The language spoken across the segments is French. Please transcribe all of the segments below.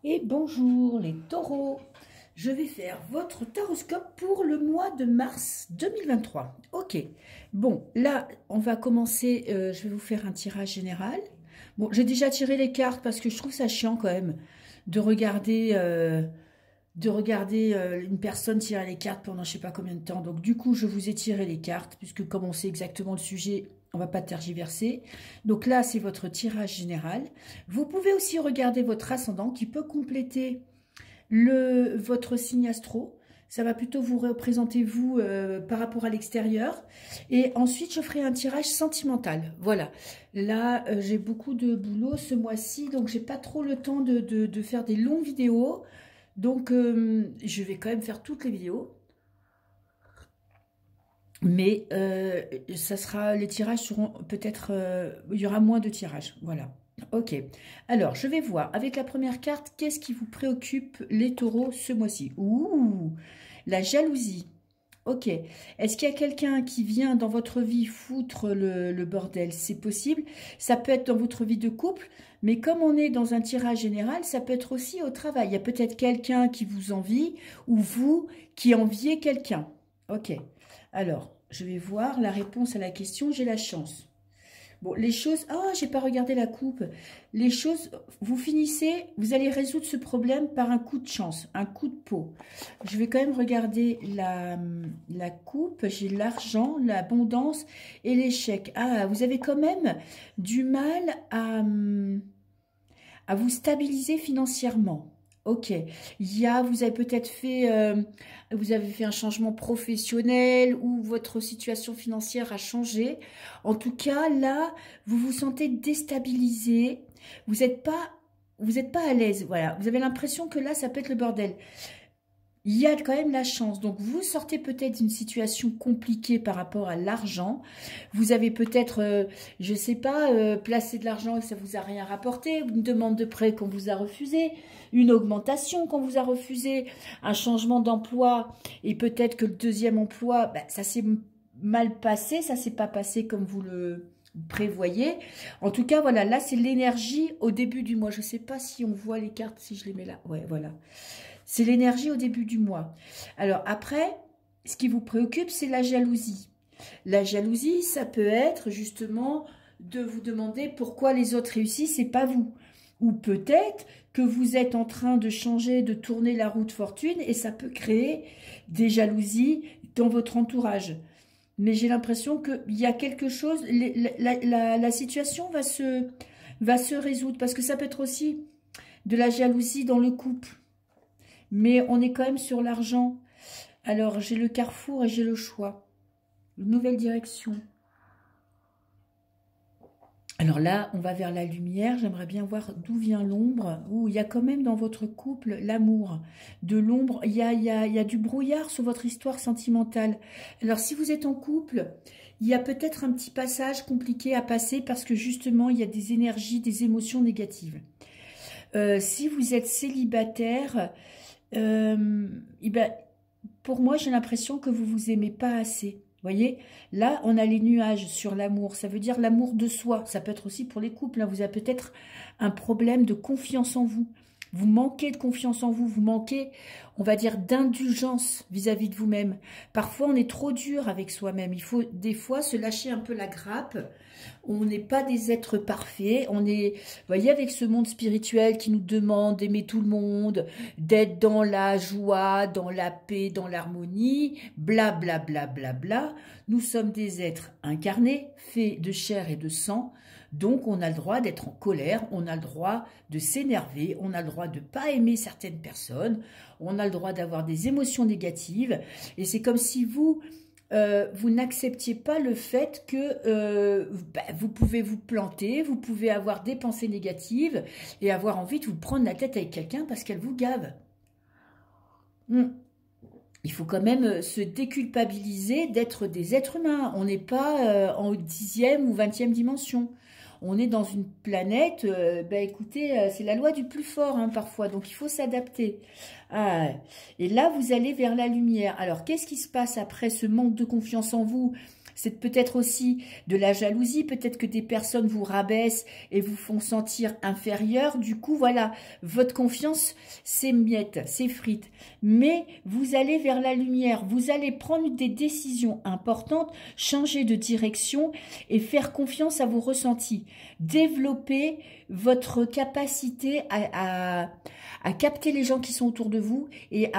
Et bonjour les taureaux, je vais faire votre taroscope pour le mois de mars 2023. Ok, bon là on va commencer, je vais vous faire un tirage général. Bon, j'ai déjà tiré les cartes parce que je trouve ça chiant quand même de regarder, une personne tirer les cartes pendant je sais pas combien de temps. Donc du coup je vous ai tiré les cartes puisque comme on sait exactement le sujet, on va pas tergiverser. Donc là, c'est votre tirage général. Vous pouvez aussi regarder votre ascendant qui peut compléter votre signe astro. Ça va plutôt vous représenter vous par rapport à l'extérieur. Et ensuite, je ferai un tirage sentimental. Voilà. Là, j'ai beaucoup de boulot ce mois-ci, donc j'ai pas trop le temps de faire des longues vidéos. Donc, je vais quand même faire toutes les vidéos. Mais ça sera, les tirages seront peut-être, il y aura moins de tirages, voilà. Ok, alors je vais voir avec la première carte, qu'est-ce qui vous préoccupe les taureaux ce mois-ci? Ouh, la jalousie. Ok, est-ce qu'il y a quelqu'un qui vient dans votre vie foutre le bordel? C'est possible, ça peut être dans votre vie de couple, mais comme on est dans un tirage général, ça peut être aussi au travail. Il y a peut-être quelqu'un qui vous envie ou vous qui enviez quelqu'un. Ok. Alors, je vais voir la réponse à la question, j'ai la chance. Bon, les choses... Ah, j'ai pas regardé la coupe. Les choses, vous finissez, vous allez résoudre ce problème par un coup de chance, un coup de peau. Je vais quand même regarder la coupe. J'ai l'argent, l'abondance et l'échec. Ah, vous avez quand même du mal à vous stabiliser financièrement. Ok, vous avez peut-être fait, vous avez fait un changement professionnel ou votre situation financière a changé. En tout cas, là, vous vous sentez déstabilisé. Vous n'êtes pas à l'aise. Voilà, vous avez l'impression que là, ça peut être le bordel. Il y a quand même la chance. Donc, vous sortez peut-être d'une situation compliquée par rapport à l'argent. Vous avez peut-être, je ne sais pas, placé de l'argent et ça ne vous a rien rapporté. Une demande de prêt qu'on vous a refusée. Une augmentation qu'on vous a refusée. Un changement d'emploi. Et peut-être que le deuxième emploi, ça s'est mal passé. Ça ne s'est pas passé comme vous le prévoyez. En tout cas, voilà. Là, c'est l'énergie au début du mois. Je ne sais pas si on voit les cartes, si je les mets là. Ouais, voilà. C'est l'énergie au début du mois. Alors après, ce qui vous préoccupe, c'est la jalousie. La jalousie, ça peut être justement de vous demander pourquoi les autres réussissent et pas vous. Ou peut-être que vous êtes en train de changer, de tourner la roue de fortune et ça peut créer des jalousies dans votre entourage. Mais j'ai l'impression qu'il y a quelque chose, la situation va se résoudre parce que ça peut être aussi de la jalousie dans le couple. Mais on est quand même sur l'argent. Alors, j'ai le carrefour et j'ai le choix. Une nouvelle direction. Alors là, on va vers la lumière. J'aimerais bien voir d'où vient l'ombre. Il y a quand même dans votre couple l'amour. De l'ombre, il y a du brouillard sur votre histoire sentimentale. Alors, si vous êtes en couple, il y a peut-être un petit passage compliqué à passer parce que justement, il y a des énergies, des émotions négatives. Si vous êtes célibataire... pour moi, j'ai l'impression que vous vous aimez pas assez. Vous voyez, là, on a les nuages sur l'amour. Ça veut dire l'amour de soi. Ça peut être aussi pour les couples. Hein. Vous avez peut-être un problème de confiance en vous. Vous manquez de confiance en vous. Vous manquez, on va dire, d'indulgence vis-à-vis de vous-même. Parfois, on est trop dur avec soi-même. Il faut des fois se lâcher un peu la grappe. On n'est pas des êtres parfaits. On est, vous voyez, avec ce monde spirituel qui nous demande d'aimer tout le monde, d'être dans la joie, dans la paix, dans l'harmonie, bla bla bla bla bla. Nous sommes des êtres incarnés, faits de chair et de sang. Donc, on a le droit d'être en colère, on a le droit de s'énerver, on a le droit de ne pas aimer certaines personnes, on a le droit d'avoir des émotions négatives. Et c'est comme si vous n'acceptiez pas le fait que vous pouvez vous planter, vous pouvez avoir des pensées négatives et avoir envie de vous prendre la tête avec quelqu'un parce qu'elle vous gave. Il faut quand même se déculpabiliser d'être des êtres humains. On n'est pas en 10e ou 20e dimension. On est dans une planète, écoutez, c'est la loi du plus fort hein, parfois, donc il faut s'adapter. Ah, et là, vous allez vers la lumière. Alors, qu'est-ce qui se passe après ce manque de confiance en vous? C'est peut-être aussi de la jalousie, peut-être que des personnes vous rabaissent et vous font sentir inférieur. Du coup, voilà, votre confiance s'émiette, s'effrite. Mais vous allez vers la lumière, vous allez prendre des décisions importantes, changer de direction et faire confiance à vos ressentis. Développer votre capacité à capter les gens qui sont autour de vous et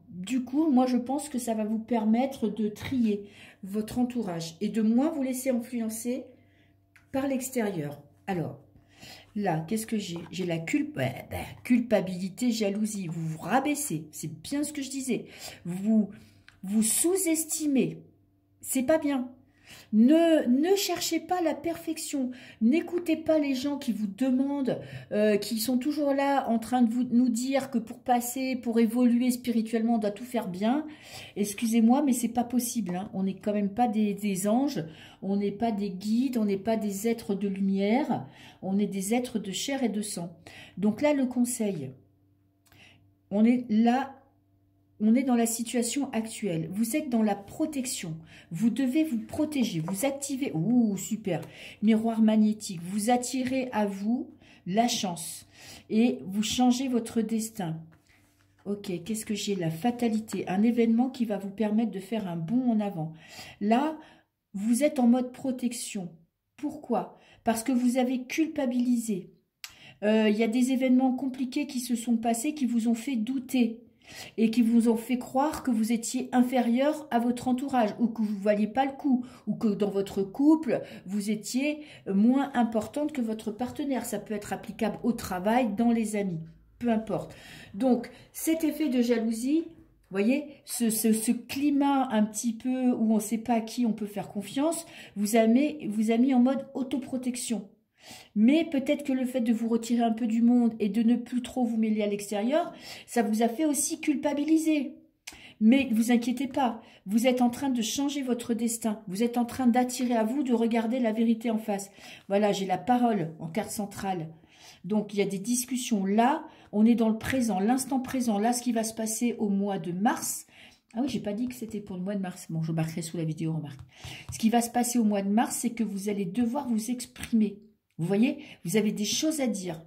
du coup, moi je pense que ça va vous permettre de trier votre entourage et de moins vous laisser influencer par l'extérieur. Alors, là, qu'est-ce que j'ai? J'ai la culpabilité, jalousie. Vous vous rabaissez. C'est bien ce que je disais. Vous sous-estimez. C'est pas bien. Ne cherchez pas la perfection. N'écoutez pas les gens qui vous demandent, qui sont toujours là en train de nous dire que pour passer, pour évoluer spirituellement, on doit tout faire bien. Excusez-moi, mais c'est pas possible. Hein. On n'est quand même pas des anges. On n'est pas des guides. On n'est pas des êtres de lumière. On est des êtres de chair et de sang. Donc là, le conseil. On est là. On est dans la situation actuelle. Vous êtes dans la protection. Vous devez vous protéger. Vous activez. Ouh, super. Miroir magnétique. Vous attirez à vous la chance. Et vous changez votre destin. Ok, qu'est-ce que j'ai? La fatalité. Un événement qui va vous permettre de faire un bond en avant. Là, vous êtes en mode protection. Pourquoi? Parce que vous avez culpabilisé. Il y a des événements compliqués qui se sont passés, qui vous ont fait douter. Et qui vous ont fait croire que vous étiez inférieur à votre entourage ou que vous ne valiez pas le coup ou que dans votre couple, vous étiez moins importante que votre partenaire. Ça peut être applicable au travail, dans les amis, peu importe. Donc, cet effet de jalousie, vous voyez, ce climat un petit peu où on ne sait pas à qui on peut faire confiance, vous a mis en mode autoprotection. Mais peut-être que le fait de vous retirer un peu du monde et de ne plus trop vous mêler à l'extérieur, ça vous a fait aussi culpabiliser. Mais ne vous inquiétez pas, vous êtes en train de changer votre destin. Vous êtes en train d'attirer à vous, de regarder la vérité en face. Voilà, j'ai la parole en carte centrale. Donc, il y a des discussions là. On est dans le présent, l'instant présent. Là, ce qui va se passer au mois de mars. Ah oui, j'ai pas dit que c'était pour le mois de mars. Bon, je marquerai sous la vidéo, remarque. Ce qui va se passer au mois de mars, c'est que vous allez devoir vous exprimer. Vous voyez, vous avez des choses à dire.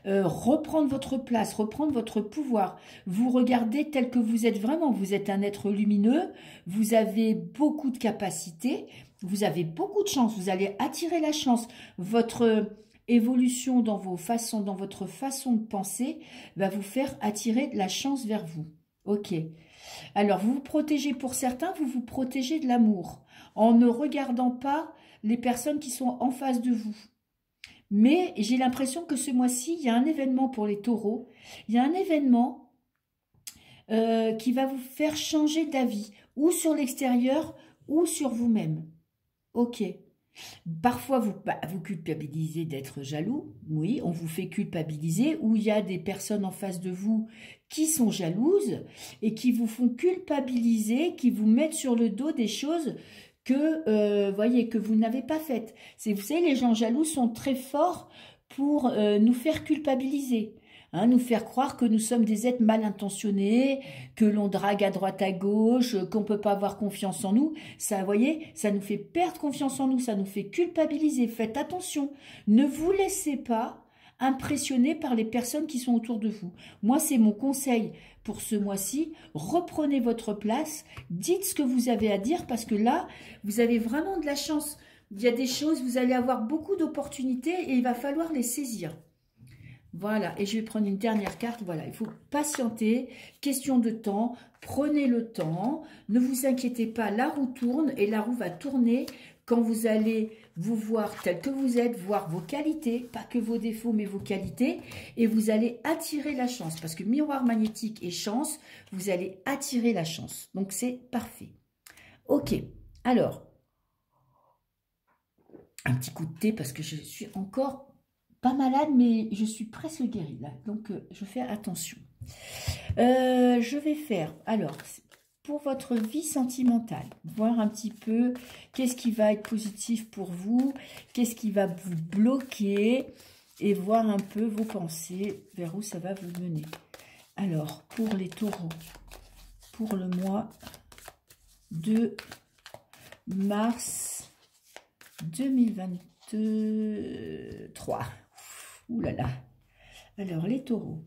Reprendre votre place, reprendre votre pouvoir. Vous regardez tel que vous êtes vraiment. Vous êtes un être lumineux. Vous avez beaucoup de capacités. Vous avez beaucoup de chance. Vous allez attirer la chance. Votre évolution dans votre façon de penser va vous faire attirer la chance vers vous. Ok. Alors, vous vous protégez pour certains, vous vous protégez de l'amour en ne regardant pas les personnes qui sont en face de vous. Mais j'ai l'impression que ce mois-ci, il y a un événement pour les taureaux. Il y a un événement qui va vous faire changer d'avis, ou sur l'extérieur, ou sur vous-même. Ok. Parfois, vous culpabilisez d'être jaloux. Oui, on vous fait culpabiliser. Ou il y a des personnes en face de vous qui sont jalouses et qui vous font culpabiliser, qui vous mettent sur le dos des choses que, voyez, que vous n'avez pas faites. Vous savez, les gens jaloux sont très forts pour nous faire culpabiliser. Hein, nous faire croire que nous sommes des êtres mal intentionnés, que l'on drague à droite à gauche, qu'on ne peut pas avoir confiance en nous. Ça, vous voyez, ça nous fait perdre confiance en nous, ça nous fait culpabiliser. Faites attention, ne vous laissez pas impressionner par les personnes qui sont autour de vous. Moi, c'est mon conseil pour ce mois-ci. Reprenez votre place, dites ce que vous avez à dire parce que là, vous avez vraiment de la chance. Il y a des choses, vous allez avoir beaucoup d'opportunités et il va falloir les saisir. Voilà, et je vais prendre une dernière carte. Voilà, il faut patienter, question de temps, prenez le temps, ne vous inquiétez pas, la roue tourne et la roue va tourner quand vous allez vous voir tel que vous êtes, voir vos qualités, pas que vos défauts, mais vos qualités, et vous allez attirer la chance, parce que miroir magnétique et chance, vous allez attirer la chance. Donc, c'est parfait. Ok, alors, un petit coup de thé, parce que je suis encore pas malade, mais je suis presque guérie, là, donc je fais attention. Je vais faire, alors, pour votre vie sentimentale, voir un petit peu qu'est-ce qui va être positif pour vous, qu'est-ce qui va vous bloquer, et voir un peu vos pensées, vers où ça va vous mener. Alors, pour les taureaux, pour le mois de mars 2023. Ouh là là. Alors, les taureaux.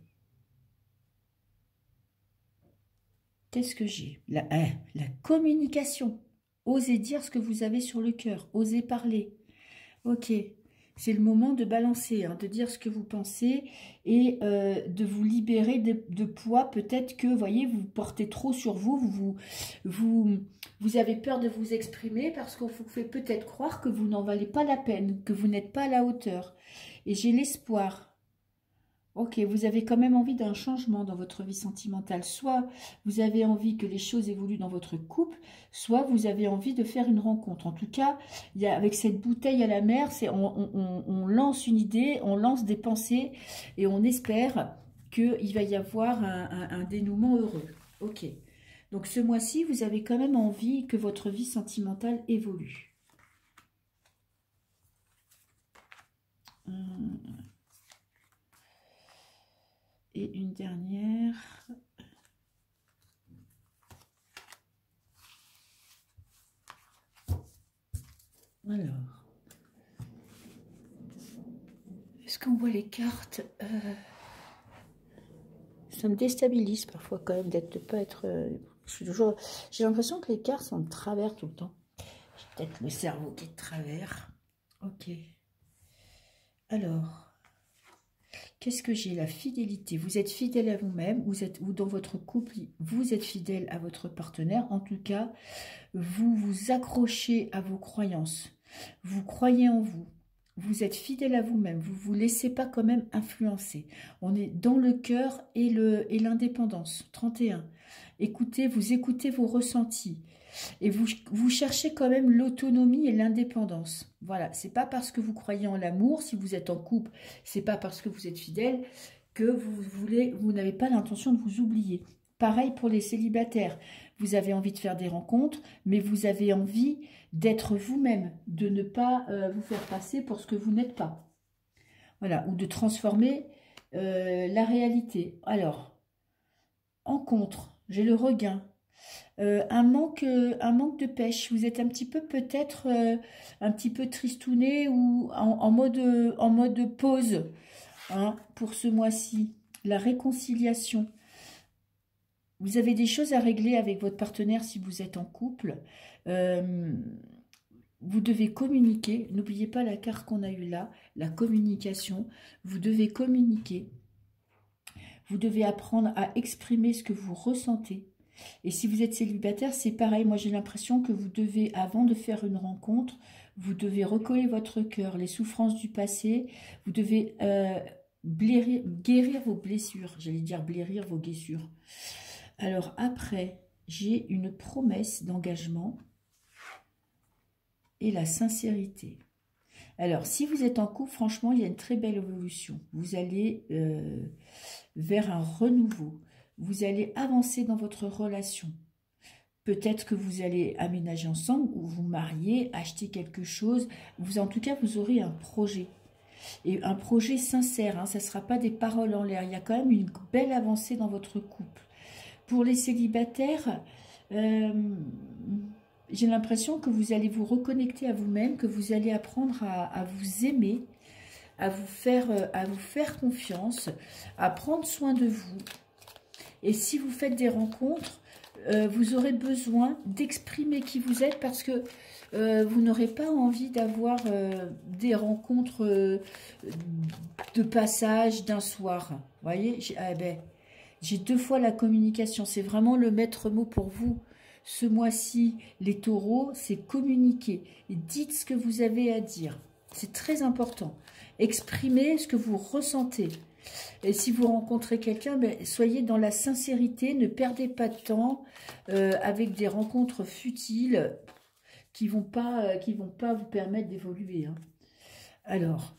Qu'est-ce que j'ai? La communication. Osez dire ce que vous avez sur le cœur. Osez parler. Ok. C'est le moment de balancer, hein, de dire ce que vous pensez et de vous libérer de poids. Peut-être que, voyez, vous portez trop sur vous avez peur de vous exprimer parce qu'on vous fait peut-être croire que vous n'en valez pas la peine, que vous n'êtes pas à la hauteur. Et j'ai l'espoir. Ok, vous avez quand même envie d'un changement dans votre vie sentimentale. Soit vous avez envie que les choses évoluent dans votre couple, soit vous avez envie de faire une rencontre. En tout cas, avec cette bouteille à la mer, on lance une idée, on lance des pensées et on espère qu'il va y avoir un dénouement heureux. Ok, donc ce mois-ci, vous avez quand même envie que votre vie sentimentale évolue. Et une dernière. Alors. Est-ce qu'on voit les cartes? Ça me déstabilise parfois quand même d'être de pas être. J'ai l'impression que les cartes sont de travers tout le temps. J'ai peut-être le cerveau qui est de travers. Ok. Alors. Qu'est-ce que j'ai? La fidélité. Vous êtes fidèle à vous-même, ou dans votre couple, vous êtes fidèle à votre partenaire. En tout cas, vous vous accrochez à vos croyances. Vous croyez en vous. Vous êtes fidèle à vous-même. Vous ne vous laissez pas quand même influencer. On est dans le cœur et l'indépendance. 31. Vous écoutez vos ressentis. Et vous cherchez quand même l'autonomie et l'indépendance. Voilà, c'est pas parce que vous croyez en l'amour, si vous êtes en couple, c'est pas parce que vous êtes fidèle que vous n'avez pas l'intention de vous oublier. Pareil pour les célibataires. Vous avez envie de faire des rencontres, mais vous avez envie d'être vous-même, de ne pas vous faire passer pour ce que vous n'êtes pas. Voilà, ou de transformer la réalité. Alors, en contre, j'ai le regain. Un manque de pêche. Vous êtes un petit peu peut-être un petit peu tristouné ou en mode pause, hein, pour ce mois-ci. La réconciliation. Vous avez des choses à régler avec votre partenaire si vous êtes en couple. Vous devez communiquer. N'oubliez pas la carte qu'on a eue là, la communication. Vous devez communiquer. Vous devez apprendre à exprimer ce que vous ressentez. Et si vous êtes célibataire, c'est pareil. Moi, j'ai l'impression que vous devez, avant de faire une rencontre, vous devez recoller votre cœur, les souffrances du passé. Vous devez guérir vos blessures. J'allais dire blairir vos blessures. Alors après, j'ai une promesse d'engagement et la sincérité. Alors, si vous êtes en couple, franchement, il y a une très belle évolution. Vous allez vers un renouveau. Vous allez avancer dans votre relation. Peut-être que vous allez aménager ensemble ou vous marier, acheter quelque chose. En tout cas, vous aurez un projet. Et un projet sincère, hein, ça ne sera pas des paroles en l'air. Il y a quand même une belle avancée dans votre couple. Pour les célibataires, j'ai l'impression que vous allez vous reconnecter à vous-même, que vous allez apprendre à vous aimer, à vous faire confiance, à prendre soin de vous. Et si vous faites des rencontres, vous aurez besoin d'exprimer qui vous êtes parce que vous n'aurez pas envie d'avoir des rencontres de passage d'un soir. Vous voyez, j'ai 2 fois la communication. C'est vraiment le maître mot pour vous. Ce mois-ci, les taureaux, c'est communiquer. Et dites ce que vous avez à dire. C'est très important. Exprimez ce que vous ressentez. Et si vous rencontrez quelqu'un, soyez dans la sincérité. Ne perdez pas de temps avec des rencontres futiles qui vont pas vous permettre d'évoluer. Hein. Alors,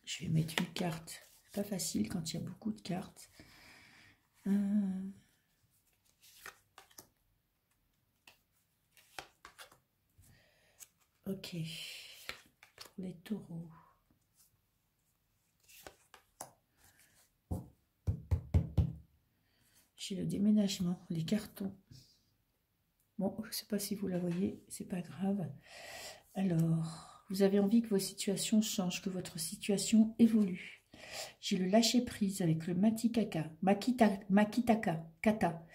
je vais mettre une carte. C'est pas facile quand il y a beaucoup de cartes. Ok. Pour les taureaux. J'ai le déménagement, les cartons. Bon, je ne sais pas si vous la voyez, c'est pas grave. Alors, vous avez envie que vos situations changent, que votre situation évolue. J'ai le lâcher-prise avec le Makitaka, Kata.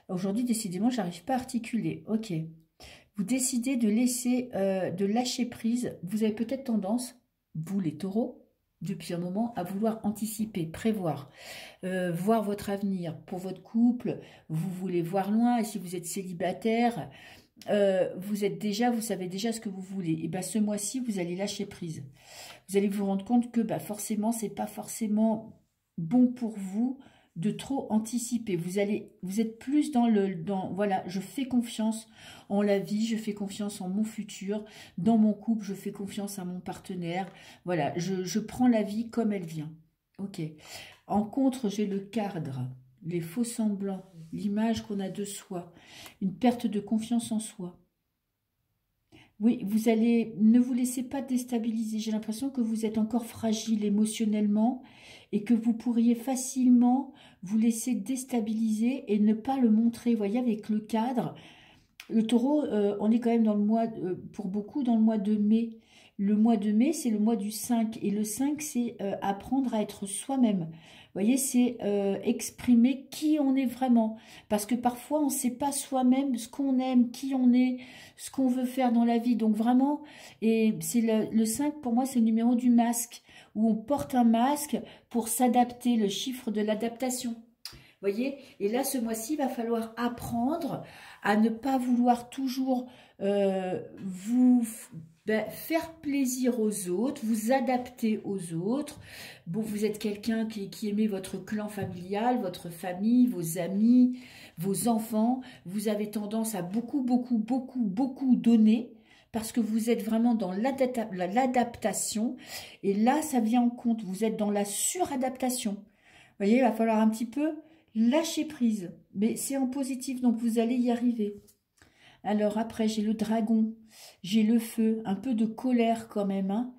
Aujourd'hui, décidément, j'arrive pas à articuler. Ok. Vous décidez de laisser, de lâcher prise. Vous avez peut-être tendance, vous les taureaux, depuis un moment, à vouloir anticiper, prévoir, voir votre avenir. Pour votre couple, vous voulez voir loin. Et si vous êtes célibataire, vous savez déjà ce que vous voulez. Et bien ce mois-ci, vous allez lâcher prise. Vous allez vous rendre compte que forcément, c'est pas forcément bon pour vous de trop anticiper. Vous êtes plus voilà, je fais confiance en la vie, je fais confiance en mon futur, dans mon couple, je fais confiance à mon partenaire. Voilà, je prends la vie comme elle vient. Ok. En contre, j'ai le cadre, les faux semblants, l'image qu'on a de soi, une perte de confiance en soi. Oui, ne vous laissez pas déstabiliser. J'ai l'impression que vous êtes encore fragile émotionnellement et que vous pourriez facilement vous laisser déstabiliser et ne pas le montrer. Vous voyez, avec le cadre, le taureau, on est quand même dans le mois, pour beaucoup, dans le mois de mai. Le mois de mai, c'est le mois du 5. Et le 5, c'est apprendre à être soi-même. Vous voyez, c'est exprimer qui on est vraiment. Parce que parfois, on ne sait pas soi-même ce qu'on aime, qui on est, ce qu'on veut faire dans la vie. Donc vraiment, et c'est le 5, pour moi, c'est le numéro du masque. Où on porte un masque pour s'adapter, le chiffre de l'adaptation. Vous voyez, et là, ce mois-ci, il va falloir apprendre à ne pas vouloir toujours vous faire plaisir aux autres, vous adapter aux autres. Bon, vous êtes quelqu'un qui aimait votre clan familial, votre famille, vos amis, vos enfants. Vous avez tendance à beaucoup donner parce que vous êtes vraiment dans l'adaptation. Et là, ça vient en compte. Vous êtes dans la suradaptation. Vous voyez, il va falloir un petit peu lâcher prise, mais c'est en positif, donc vous allez y arriver. Alors après, j'ai le dragon, j'ai le feu, un peu de colère quand même. Hein.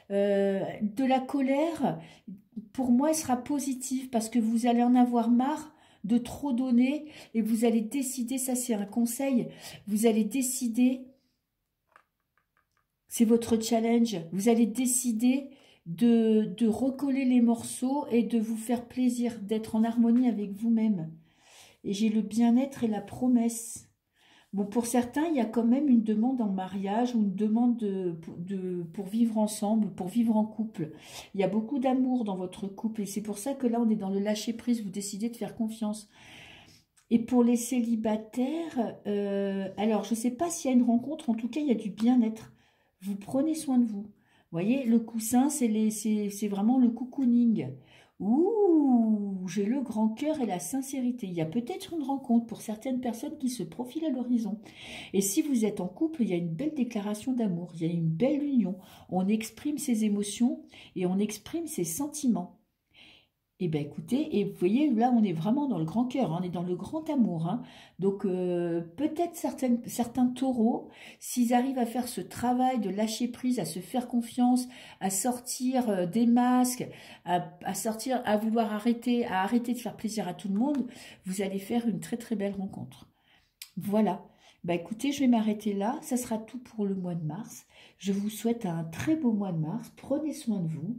De la colère, pour moi, elle sera positive parce que vous allez en avoir marre de trop donner et vous allez décider, ça c'est un conseil, vous allez décider, c'est votre challenge, vous allez décider de recoller les morceaux et de vous faire plaisir, d'être en harmonie avec vous-même. Et j'ai le bien-être et la promesse. Bon, pour certains, il y a quand même une demande en mariage ou une demande pour vivre ensemble, pour vivre en couple. Il y a beaucoup d'amour dans votre couple et c'est pour ça que là, on est dans le lâcher-prise, vous décidez de faire confiance. Et pour les célibataires, alors je ne sais pas s'il y a une rencontre, en tout cas, il y a du bien-être. Vous prenez soin de vous. Vous voyez, le coussin, c'est vraiment le cocooning. Ouh, j'ai le grand cœur et la sincérité. Il y a peut-être une rencontre pour certaines personnes qui se profilent à l'horizon. Et si vous êtes en couple, il y a une belle déclaration d'amour, il y a une belle union. On exprime ses émotions et on exprime ses sentiments. Eh bien, écoutez, et vous voyez, là, on est vraiment dans le grand cœur, hein, on est dans le grand amour. Hein. Donc, peut-être certains taureaux, s'ils arrivent à faire ce travail de lâcher prise, à se faire confiance, à sortir des masques, à sortir, à vouloir arrêter de faire plaisir à tout le monde, vous allez faire une très, très belle rencontre. Voilà. Bah, écoutez, je vais m'arrêter là. Ça sera tout pour le mois de mars. Je vous souhaite un très beau mois de mars. Prenez soin de vous.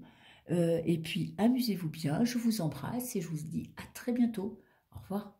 Et puis, amusez-vous bien, je vous embrasse et je vous dis à très bientôt. Au revoir.